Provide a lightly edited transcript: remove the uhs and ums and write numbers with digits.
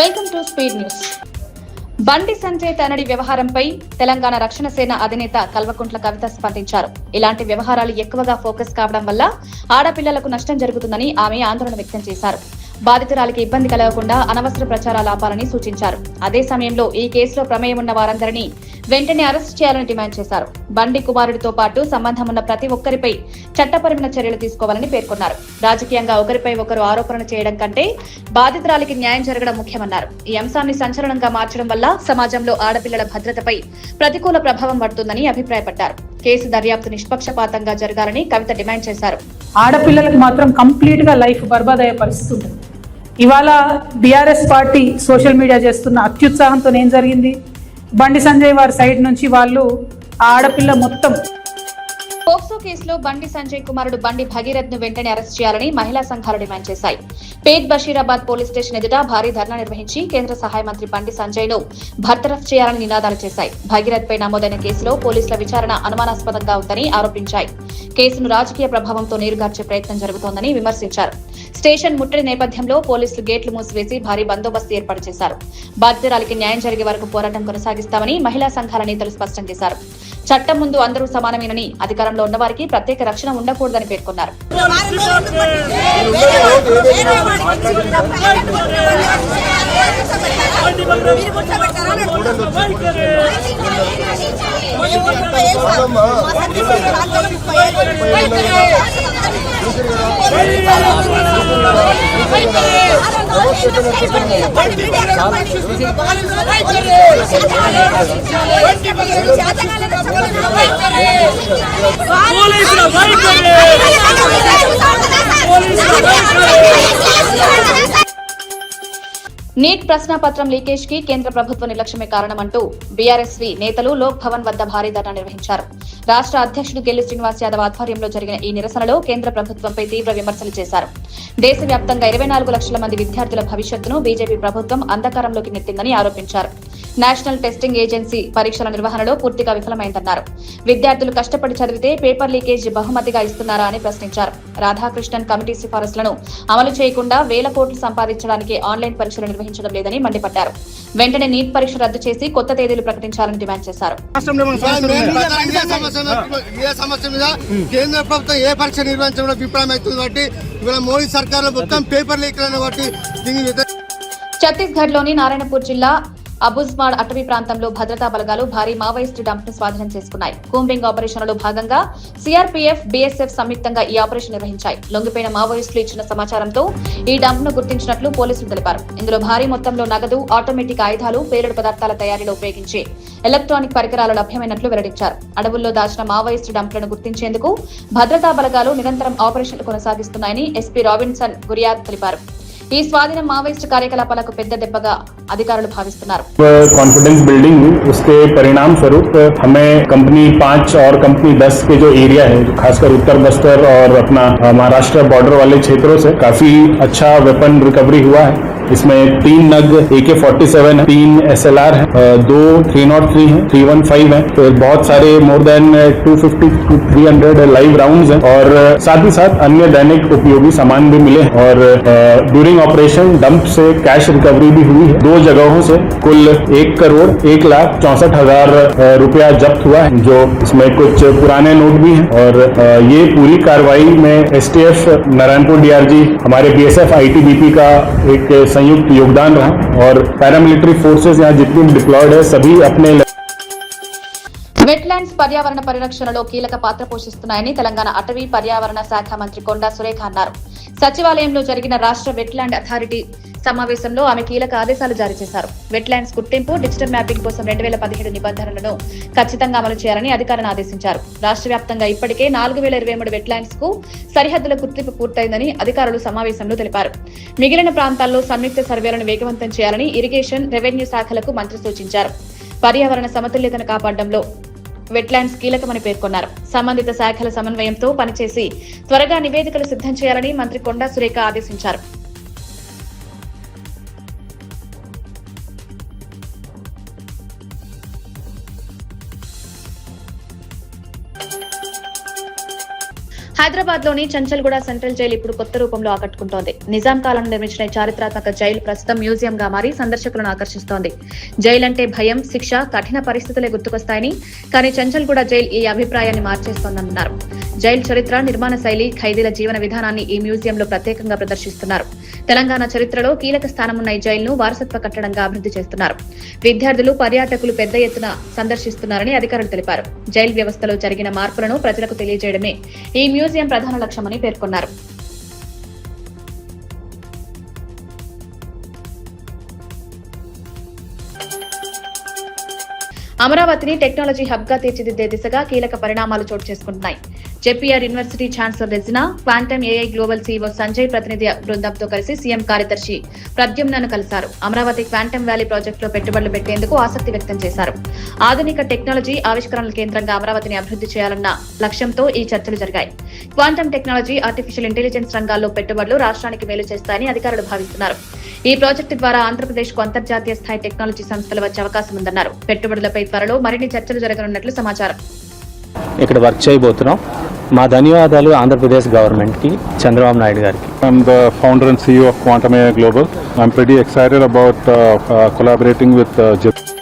Welcome to speed news. Bandi Sanjay తనడి వ్యవహారంపై తెలంగాణ రక్షణ సేన అధినేత కల్వకుంట్ల కవిత స్పందించారు. ఇలాంటి వ్యవహారాలు ఎక్కువగా ఫోకస్ కావడం వల్ల ఆడపిల్లలకు నష్టం జరుగుతుందని ఆమె ఆందోళన వ్యక్తం చేశారు. బాధితురాలికి ఇబ్బంది కలగకుండా అనవసర ప్రచారాలు ఆపాలని సూచించారు. అదే సమయంలో ఈ కేసులో ప్రమేయం ఉన్న వారందరినీ వెంటనే అరెస్ట్ చేయాలని డిమాండ్ చేశారు. బండి కుమారుడితో పాటు సంబంధం ఉన్న ప్రతి ఒక్కరిపై చట్టపరమైన చర్యలు తీసుకోవాలని పేర్కొన్నారు. రాజకీయంగా ఒకరిపై ఒకరు ఆరోపణలు చేయడం కంటే బాధితురాలికి న్యాయం జరగడం ముఖ్యమన్నారు. ఈ అంశాన్ని సంచలనంగా మార్చడం వల్ల సమాజంలో ఆడపిల్లల భద్రతపై ప్రతికూల ప్రభావం పడుతుందని అభిప్రాయపడ్డారు. కేసు దర్యాప్తు నిష్పక్షపాతంగా జరగాలని కవిత డిమాండ్ చేశారు. ఆడపిల్లలకు మాత్రం కంప్లీట్ గా లైఫ్ బర్బాద్ అయ్యే పరిస్థితి ఉంటుంది. ఇవాళ బీఆర్ఎస్ పార్టీ సోషల్ మీడియా చేస్తున్న అత్యుత్సాహంతో ఏం జరిగింది, బండి సంజయ్ వారి సైడ్ నుంచి వాళ్ళు ఆడపిల్ల మొత్తం పోక్సో కేసులో బండి సంజయ్ కుమారుడు బండి భగీరథ్ ను వెంటనే అరెస్ట్ చేయాలని మహిళా సంఘాలు డిమాండ్ చేశాయి. పేట్ బషీరాబాద్ పోలీస్ స్టేషన్ ఎదుట భారీ ధర్నా నిర్వహించి కేంద్ర సహాయ మంత్రి బండి సంజయ్ ను బర్తరఫ్ చేయాలని నినాదాలు చేశాయి. భగీరథ్ పై నమోదైన కేసులో పోలీసుల విచారణ అనుమానాస్పదంగా ఉందని ఆరోపించాయి. కేసును రాజకీయ ప్రభావంతో నీరుగార్చే ప్రయత్నం జరుగుతోందని విమర్శించారు. స్టేషన్ ముట్టడి నేపథ్యంలో పోలీసులు గేట్లు మూసివేసి భారీ బందోబస్తు ఏర్పాటు చేశారు. బాధితురాలికి న్యాయం జరిగే వరకు పోరాటం కొనసాగిస్తామని మహిళా సంఘాల నేతలు స్పష్టం చేశారు. చట్టం ముందు అందరూ సమానమేనని, అధికారంలో ఉన్నవారికి ప్రత్యేక రక్షణ ఉండకూడదని పేర్కొన్నారు. నీట్ ప్రశ్నాపత్రం లీకేజ్ కి కేంద్ర ప్రభుత్వ నిర్లక్ష్యమే కారణమంటూ బీఆర్ఎస్వి నేతలు లోక్ భవన్ వద్ద భారీ ధర్నా నిర్వహించారు. రాష్ట్ర అధ్యక్షుడు గెల్లి శ్రీనివాస్ యాదవ్ ఆధ్వర్యంలో జరిగిన ఈ నిరసనలో కేంద్ర ప్రభుత్వంపై తీవ్ర విమర్శలు చేశారు. దేశవ్యాప్తంగా 24 లక్షల మంది విద్యార్థుల భవిష్యత్తును బీజేపీ ప్రభుత్వం అంధకారంలోకి నెట్టిందని ఆరోపించారు. నేషనల్ టెస్టింగ్ ఏజెన్సీ పరీక్షల నిర్వహణలో పూర్తిగా విఫలమైందన్నారు. విద్యార్థులు కష్టపడి చదివితే పేపర్ లీకేజ్ బహుమతిగా ఇస్తున్నారా అని ప్రశ్నించారు. రాధాకృష్ణన్ కమిటీ సిఫారసులను అమలు చేయకుండా వేల కోట్లు సంపాదించడానికి ఆన్లైన్ పరీక్షలు నిర్వహించడం లేదని మండిపడ్డారు. వెంటనే నీట్ పరీక్ష రద్దు చేసి కొత్త తేదీలు ప్రకటించాలని డిమాండ్ చేశారు. కేంద్ర ప్రభుత్వం ఏ పరీక్ష నిర్వహించడం విఫలమవుతుంది కాబట్టి ఇవాళ మోడీ సర్కార్ మొత్తం పేపర్ లీక్ కాబట్టి ఛత్తీస్గఢ్ లోని నారాయణపూర్ జిల్లా అబుజ్మాడ్ అటవీ ప్రాంతంలో భద్రతా బలగాలు భారీ మావోయిస్టు డంప్ ను స్వాధీనం చేసుకున్నాయి. కూంబింగ్ ఆపరేషన్లో భాగంగా సీఆర్పీఎఫ్, బీఎస్ఎఫ్ సంయుక్తంగా ఈ ఆపరేషన్ నిర్వహించాయి. లొంగిపోయిన మావోయిస్టులు ఇచ్చిన సమాచారంతో ఈ డంప్ ను గుర్తించినట్లు పోలీసులు తెలిపారు. ఇందులో భారీ మొత్తంలో నగదు, ఆటోమేటిక్ ఆయుధాలు, పేలుడు పదార్థాల తయారీలో ఉపయోగించే ఎలక్ట్రానిక్ పరికరాలు లభ్యమైనట్లు వెల్లడించారు. అడవుల్లో దాచిన మావోయిస్టు డంప్లను గుర్తించేందుకు భద్రతా బలగాలు నిరంతరం ఆపరేషన్లు కొనసాగిస్తున్నాయని ఎస్పీ రాబిన్సన్ గురియాద్ తెలిపారు. ఈ స్వాధీనం మావోయిస్టు కార్యకలాపాలకు పెద్ద దెబ్బగా अधिकारी भाविस्तुన్నారు. कॉन्फिडेंस बिल्डिंग हुई, उसके परिणाम स्वरूप हमें कंपनी 5 और कंपनी 10 के जो एरिया है, खासकर उत्तर बस्तर और अपना महाराष्ट्र बॉर्डर वाले क्षेत्रों से काफी अच्छा वेपन रिकवरी हुआ है. इसमें 3 नग AK-47 है, 3 SLR है, 2 303 है, 315 है, तो बहुत सारे more than 250 to 300 live rounds हैं और साथ ही साथ अन्य दैनिक उपयोगी सामान भी मिले और ड्यूरिंग ऑपरेशन डंप से कैश रिकवरी भी हुई है. 2 जगहों से कुल 1,01,64,000 रुपया जब्त हुआ है, जो इसमें कुछ पुराने नोट भी हैं और ये पूरी कार्रवाई में STF, नारायणपुर DRG, हमारे BSF ITBP का एक संयुक्त योगदान रहा और पैरामिलिट्री फोर्सेस यहाँ जितनी डिप्लॉयड है सभी अपने వెట్లాండ్స్ పర్యావరణ పరిరక్షణలో కీలక పాత్ర పోషిస్తున్నాయని తెలంగాణ అటవీ పర్యావరణ శాఖ మంత్రి కొండా సురేఖ అన్నారు. సచివాలయంలో జరిగిన రాష్ట్ర వెట్లాండ్ అథారిటీ సమావేశంలో ఆమె కీలక ఆదేశాలు జారీ చేశారు. వెట్లాండ్స్ గుర్తింపు, డిజిటల్ మ్యాపింగ్ కోసం 2017 నిబంధనలను ఖచ్చితంగా అమలు చేయాలని అధికారులను ఆదేశించారు. రాష్ట్ర వ్యాప్తంగా ఇప్పటికే 4023 వెట్లాండ్స్ కు సరిహద్దుల గుర్తింపు పూర్తయిందని అధికారులు సమావేశంలో తెలిపారు. మిగిలిన ప్రాంతాల్లో సంయుక్త సర్వేలను వేగవంతం చేయాలని ఇరిగేషన్, రెవెన్యూ శాఖలకు మంత్రి సూచించారు. పర్యావరణ సమతుల్యతను కాపాడడంలో వెట్లాండ్స్ కీలకమని పేర్కొన్నారు. సంబంధిత శాఖల సమన్వయంతో పనిచేసి త్వరగా నివేదికలు సిద్ధం చేయాలని మంత్రి కొండా సురేఖ ఆదేశించారు. హైదరాబాద్ లోని చంచల్గూడ సెంట్రల్ జైలు ఇప్పుడు కొత్త రూపంలో ఆకట్టుకుంటోంది. నిజాం కాలంలో నిర్మించిన ఈ చారిత్రాత్మక జైలు ప్రస్తుతం మ్యూజియం గా మారి సందర్శకులను ఆకర్షిస్తోంది. జైలు అంటే భయం, శిక్ష, కఠిన పరిస్థితులే గుర్తుకొస్తాయని, కానీ చంచల్గూడ జైలు ఈ అభిప్రాయాన్ని మార్చేస్తోందన్నారు. జైలు చరిత్ర, నిర్మాణ శైలి, ఖైదీల జీవన విధానాన్ని ఈ మ్యూజియంలో ప్రత్యేకంగా ప్రదర్శిస్తున్నారు. తెలంగాణ చరిత్రలో కీలక స్థానమున్న ఈ జైలును వారసత్వ కట్టడంగా అభివృద్ధి చేస్తున్నారు. విద్యార్థులు, పర్యాటకులు పెద్ద ఎత్తున సందర్శిస్తున్నారని అధికారులు తెలిపారు. జైలు వ్యవస్థలో జరిగిన మార్పులను ప్రజలకు తెలియజేయడమే ఈ మ్యూజియం ప్రధాన లక్ష్యమని పేర్కొన్నారు. అమరావతిని టెక్నాలజీ హబ్ గా తీర్చిదిద్దే దిశగా కీలక పరిణామాలు చోటు చేసుకుంటున్నాయి. JPR university chancellor Regina, quantum AI global CEO Sanjay ప్రతినిధి బృందంతో కలిసి సీఎం కార్యదర్శి ప్రద్యుమ్నను కలిశారు. అమరావతి క్వాంటమ్ వ్యాలీ ప్రాజెక్టులో పెట్టుబడులు పెట్టేందుకు ఆసక్తి వ్యక్తం చేశారు. ఆధునిక టెక్నాలజీ ఆవిష్కరణల కేంద్రంగా అమరావతిని అభివృద్ధి చేయాలన్న లక్ష్యంతో ఈ చర్చలు జరిగాయి. క్వాంటమ్ టెక్నాలజీ, ఆర్టిఫిషియల్ ఇంటెలిజెన్స్ రంగాల్లో పెట్టుబడులు రాష్ట్రానికి మేలు చేస్తాయని అధికారులు భావిస్తున్నారు. ఈ ప్రాజెక్టు ద్వారా ఆంధ్రప్రదేశ్ కు అంతర్జాతీయ స్థాయి టెక్నాలజీ సంస్థలు వచ్చే అవకాశం ఉందన్నారు. పెట్టుబడులపై త్వరలో మరిన్ని చర్చలు జరగనున్నట్లు సమాచారం. ఇక్కడ వర్క్ చేయబోతున్నాం. మా ధన్యవాదాలు ఆంధ్రప్రదేశ్ గవర్నమెంట్ కి, చంద్రబాబు నాయుడు గారికి. I'm the founder and CEO of Quantum AI Global. I'm pretty excited about collaborating with JEP.